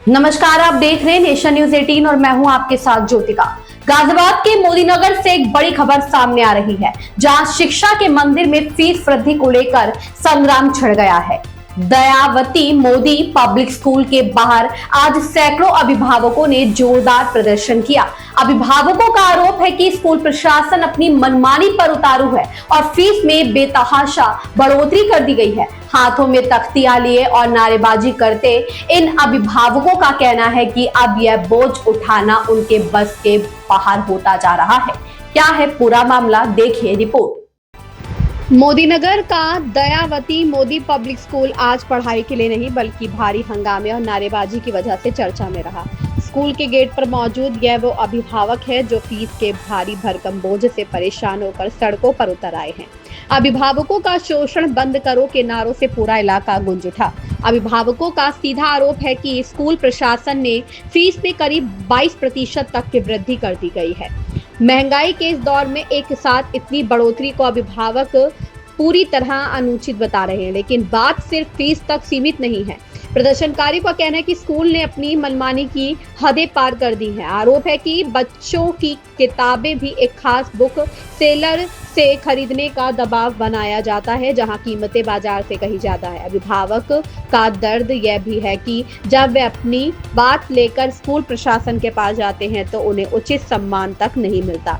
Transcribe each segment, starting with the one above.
नमस्कार, आप देख रहे हैं नेशन न्यूज 18 और मैं हूं आपके साथ ज्योतिका। गाजियाबाद के मोदीनगर से एक बड़ी खबर सामने आ रही है, जहां शिक्षा के मंदिर में फीस वृद्धि को लेकर संग्राम छिड़ गया है। दयावती मोदी पब्लिक स्कूल के बाहर आज सैकड़ों अभिभावकों ने जोरदार प्रदर्शन किया। अभिभावकों का आरोप है कि स्कूल प्रशासन अपनी मनमानी पर उतारू है और फीस में बेतहाशा बढ़ोतरी कर दी गई है। हाथों में तख्तियां लिए और नारेबाजी करते इन अभिभावकों का कहना है कि अब यह बोझ उठाना उनके बस के बाहर होता जा रहा है। क्या है पूरा मामला, देखिए रिपोर्ट। मोदीनगर का दयावती मोदी पब्लिक स्कूल आज पढ़ाई के लिए नहीं बल्कि भारी हंगामे और नारेबाजी की वजह से चर्चा में रहा। स्कूल के गेट पर मौजूद यह वो अभिभावक है जो फीस के भारी भरकम बोझ से परेशान होकर सड़कों पर उतर आए हैं। अभिभावकों का शोषण बंद करो के नारों से पूरा इलाका गूंज उठा। अभिभावकों का सीधा आरोप है कि स्कूल प्रशासन ने फीस में करीब 22% तक की वृद्धि कर दी गई है। महंगाई के इस दौर में एक साथ इतनी बढ़ोतरी को अभिभावक पूरी तरह अनुचित बता रहे हैं, लेकिन बात सिर्फ फीस तक सीमित नहीं है। प्रदर्शनकारी का कहना है कि स्कूल ने अपनी मनमानी की हदें पार कर दी हैं। आरोप है कि बच्चों की किताबें भी एक खास बुक सेलर से खरीदने का दबाव बनाया जाता है, जहां कीमतें बाजार से कहीं ज्यादा है। अभिभावक का दर्द यह भी है कि जब वे अपनी बात लेकर स्कूल प्रशासन के पास जाते हैं तो उन्हें उचित सम्मान तक नहीं मिलता।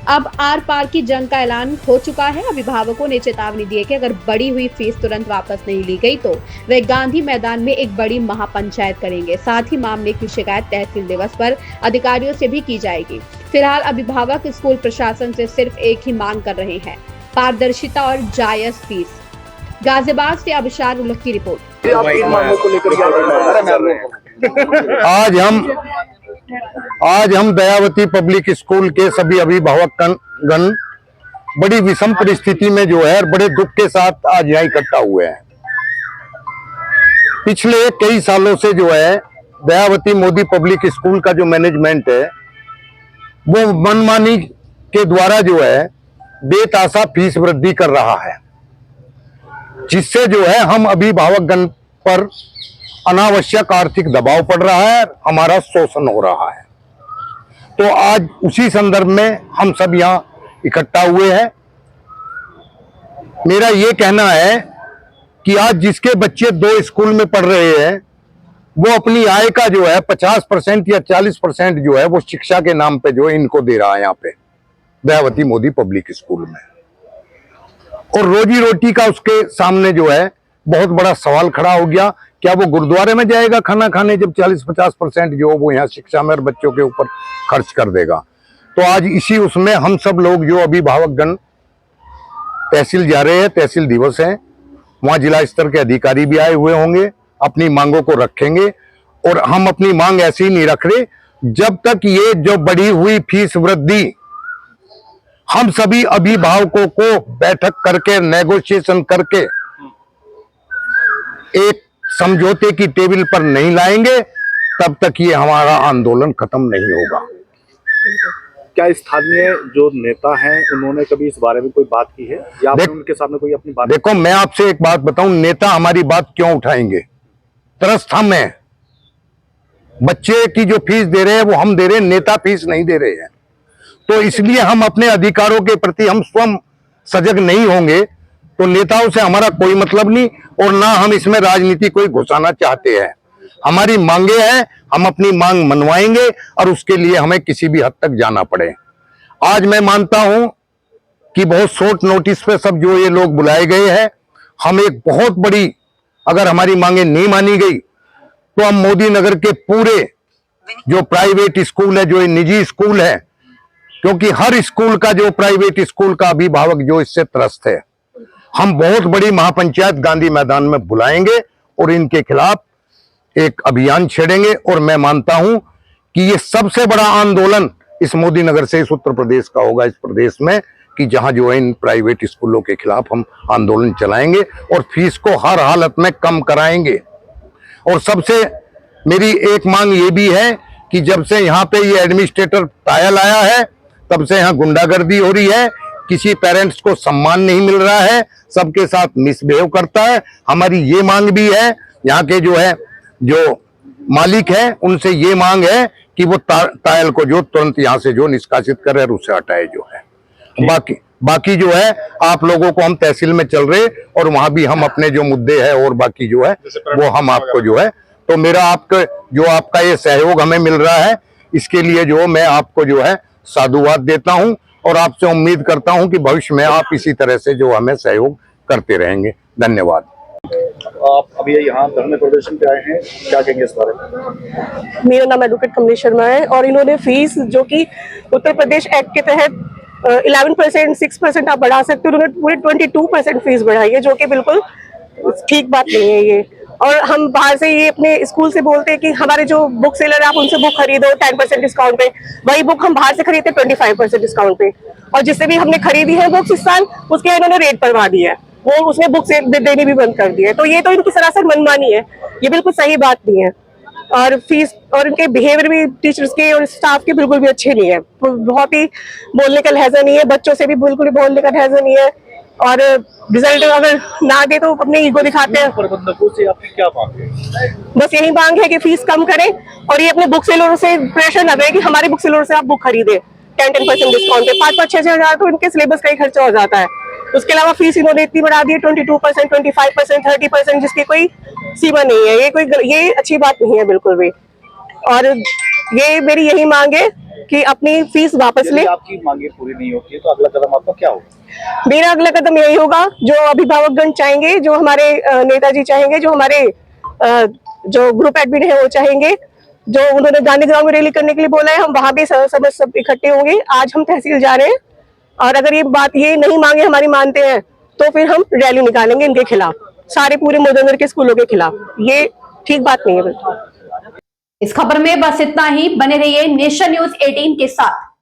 अब आर पार की जंग का ऐलान हो चुका है। अभिभावकों ने चेतावनी दी है कि अगर बढ़ी हुई फीस तुरंत वापस नहीं ली गई तो वे गांधी मैदान में एक बड़ी महापंचायत करेंगे। साथ ही मामले की शिकायत तहसील दिवस पर अधिकारियों से भी की जाएगी। फिलहाल अभिभावक स्कूल प्रशासन से सिर्फ एक ही मांग कर रहे हैं, पारदर्शिता और जायज फीस। गाजियाबाद से अभिशार उलख की रिपोर्ट। आज हम दयावती पब्लिक स्कूल के सभी अभिभावक गण बड़ी विषम परिस्थिति में जो है बड़े दुख के साथ आज यहाँ इकट्ठा हुए हैं। पिछले कई सालों से जो है दयावती मोदी पब्लिक स्कूल का जो मैनेजमेंट है वो मनमानी के द्वारा जो है बेतहाशा फीस वृद्धि कर रहा है, जिससे जो है हम अभिभावक गण पर अनावश्यक आर्थिक दबाव पड़ रहा है, हमारा शोषण हो रहा है। तो आज उसी संदर्भ में हम सब यहाँ इकट्ठा हुए हैं। मेरा ये कहना है कि आज जिसके बच्चे 2 स्कूल में पढ़ रहे हैं वो अपनी आय का जो है 50% या 40% जो है वो शिक्षा के नाम पे जो है इनको दे रहा है यहाँ पे दयावती मोदी पब्लिक स्कूल में, और रोजी रोटी का उसके सामने जो है बहुत बड़ा सवाल खड़ा हो गया। क्या वो गुरुद्वारे में जाएगा खाना खाने जब 40-50% जो वो यहाँ शिक्षा में और बच्चों के ऊपर खर्च कर देगा? तो आज इसी उसमें हम सब लोग जो अभिभावक गण तहसील जा रहे हैं, तहसील दिवस है, वहाँ जिला स्तर के अधिकारी भी आए हुए होंगे, अपनी मांगों को रखेंगे। और हम अपनी मांग ऐसी ही नहीं रख रहे जब तक ये जो बढ़ी हुई फीस वृद्धि हम सभी अभिभावकों को बैठक करके नेगोशिएशन करके एक समझौते की टेबल पर नहीं लाएंगे तब तक ये हमारा आंदोलन खत्म नहीं होगा। क्या स्थानीय जो नेता हैं उन्होंने कभी इस बारे में कोई बात की है या आपने उनके सामने कोई अपनी बात? देखो, मैं आपसे एक बात बताऊं, नेता हमारी बात क्यों उठाएंगे? त्रस्त हम हैं। बच्चे की जो फीस दे रहे हैं वो हम दे रहे हैं, नेता फीस नहीं दे रहे हैं। तो इसलिए हम अपने अधिकारों के प्रति हम स्वयं सजग नहीं होंगे तो नेताओं से हमारा कोई मतलब नहीं, और ना हम इसमें राजनीति कोई घुसाना चाहते हैं। हमारी मांगे हैं, हम अपनी मांग मनवाएंगे और उसके लिए हमें किसी भी हद तक जाना पड़े। आज मैं मानता हूं कि बहुत शॉर्ट नोटिस पे सब जो ये लोग बुलाए गए हैं, हम एक बहुत बड़ी, अगर हमारी मांगे नहीं मानी गई तो हम मोदी नगर के पूरे जो प्राइवेट स्कूल है, जो ये निजी स्कूल है, क्योंकि हर स्कूल का जो प्राइवेट स्कूल का अभिभावक जो इससे त्रस्त है, हम बहुत बड़ी महापंचायत गांधी मैदान में बुलाएंगे और इनके खिलाफ एक अभियान छेड़ेंगे। और मैं मानता हूं कि ये सबसे बड़ा आंदोलन इस मोदी नगर से इस उत्तर प्रदेश का होगा, इस प्रदेश में, कि जहां जो है इन प्राइवेट स्कूलों के खिलाफ हम आंदोलन चलाएंगे और फीस को हर हालत में कम कराएंगे। और सबसे मेरी एक मांग ये भी है कि जब से यहाँ पे ये एडमिनिस्ट्रेटर पायल आया है तब से यहाँ गुंडागर्दी हो रही है, किसी पेरेंट्स को सम्मान नहीं मिल रहा है, सबके साथ मिसबिहेव करता है। हमारी ये मांग भी है यहाँ के जो है जो मालिक है उनसे ये मांग है कि वो टायल को जो तुरंत यहाँ से जो निष्कासित करे और उससे हटाए जो है। बाकी जो है आप लोगों को हम तहसील में चल रहे और वहां भी हम अपने जो मुद्दे हैं और बाकी जो है वो हम आपको जो है, तो मेरा आपका ये सहयोग हमें मिल रहा है, इसके लिए जो मैं आपको जो है साधुवाद देता हूं और आपसे उम्मीद करता हूं कि भविष्य में आप इसी तरह से जो हमें सहयोग करते रहेंगे। धन्यवाद। आप अभी यहाँ धरने प्रदर्शन पे आए हैं, क्या कहेंगे इस बारे में? मेरा नाम एडवोकेट कमलेश शर्मा है और इन्होंने फीस जो कि उत्तर प्रदेश एक्ट के तहत 11%, 6% आप बढ़ा सकते हो, उन्होंने पूरी 22% फीस बढ़ाई है, जो कि बिल्कुल ठीक बात नहीं है ये। और हम बाहर से ये अपने स्कूल से बोलते हैं कि हमारे जो बुक सेलर है आप उनसे बुक खरीदो 10% डिस्काउंट पे, वही बुक हम बाहर से खरीदते 25% डिस्काउंट पे, और जिससे भी हमने खरीदी है बुक्स इस साल उसके इन्होंने रेट बढ़वा दिया है, वो उसने बुक से देनी भी बंद कर दी है। तो ये तो इनकी सरासर मनमानी है, ये बिल्कुल सही बात नहीं है। और फीस और इनके बिहेवियर भी टीचर्स के और स्टाफ के बिल्कुल भी अच्छे नहीं है, बहुत ही बोलने का लहजा नहीं है, बच्चों से भी बिल्कुल बोलने का लहजा नहीं है, और रिजल्ट अगर ना दे तो अपने ईगो दिखाते हैं। प्रबंधकों से आपकी क्या मांग है? बस यही मांग है कि फीस कम करें और ये अपने बुक सेलरों से प्रेशर न दें कि हमारे बुक सेलरों से आप बुक खरीदे 10% डिस्काउंट पे, 5-5, 6-6 हजार तो इनके सिलेबस का ही खर्चा हो जाता है। उसके अलावा फीस इन्होंने इतनी बढ़ा दी है 22%, 25%, 30%, जिसकी कोई सीमा नहीं है। ये अच्छी बात नहीं है बिल्कुल भी, और ये मेरी यही मांग है कि अपनी फीस वापस ले। आपकी मांगे पूरी नहीं होती है तो अगला कदम आपका क्या होगा? मेरा अगला कदम यही होगा, जो अभिभावकगण चाहेंगे, जो हमारे नेताजी चाहेंगे, जो हमारे जो ग्रुप एडमिन है वो चाहेंगे, जो उन्होंने गांधी ग्राउंड में रैली करने के लिए बोला है, हम वहां भी सब इकट्ठे होंगे। आज हम तहसील जा रहे हैं और अगर ये नहीं मांगे हमारी मानते हैं तो फिर हम रैली निकालेंगे इनके खिलाफ, सारे पूरे मोदीनगर के स्कूलों के खिलाफ। ये ठीक बात नहीं है बिल्कुल। इस खबर में बस इतना ही। बने रहिए नेशन न्यूज 18 के साथ।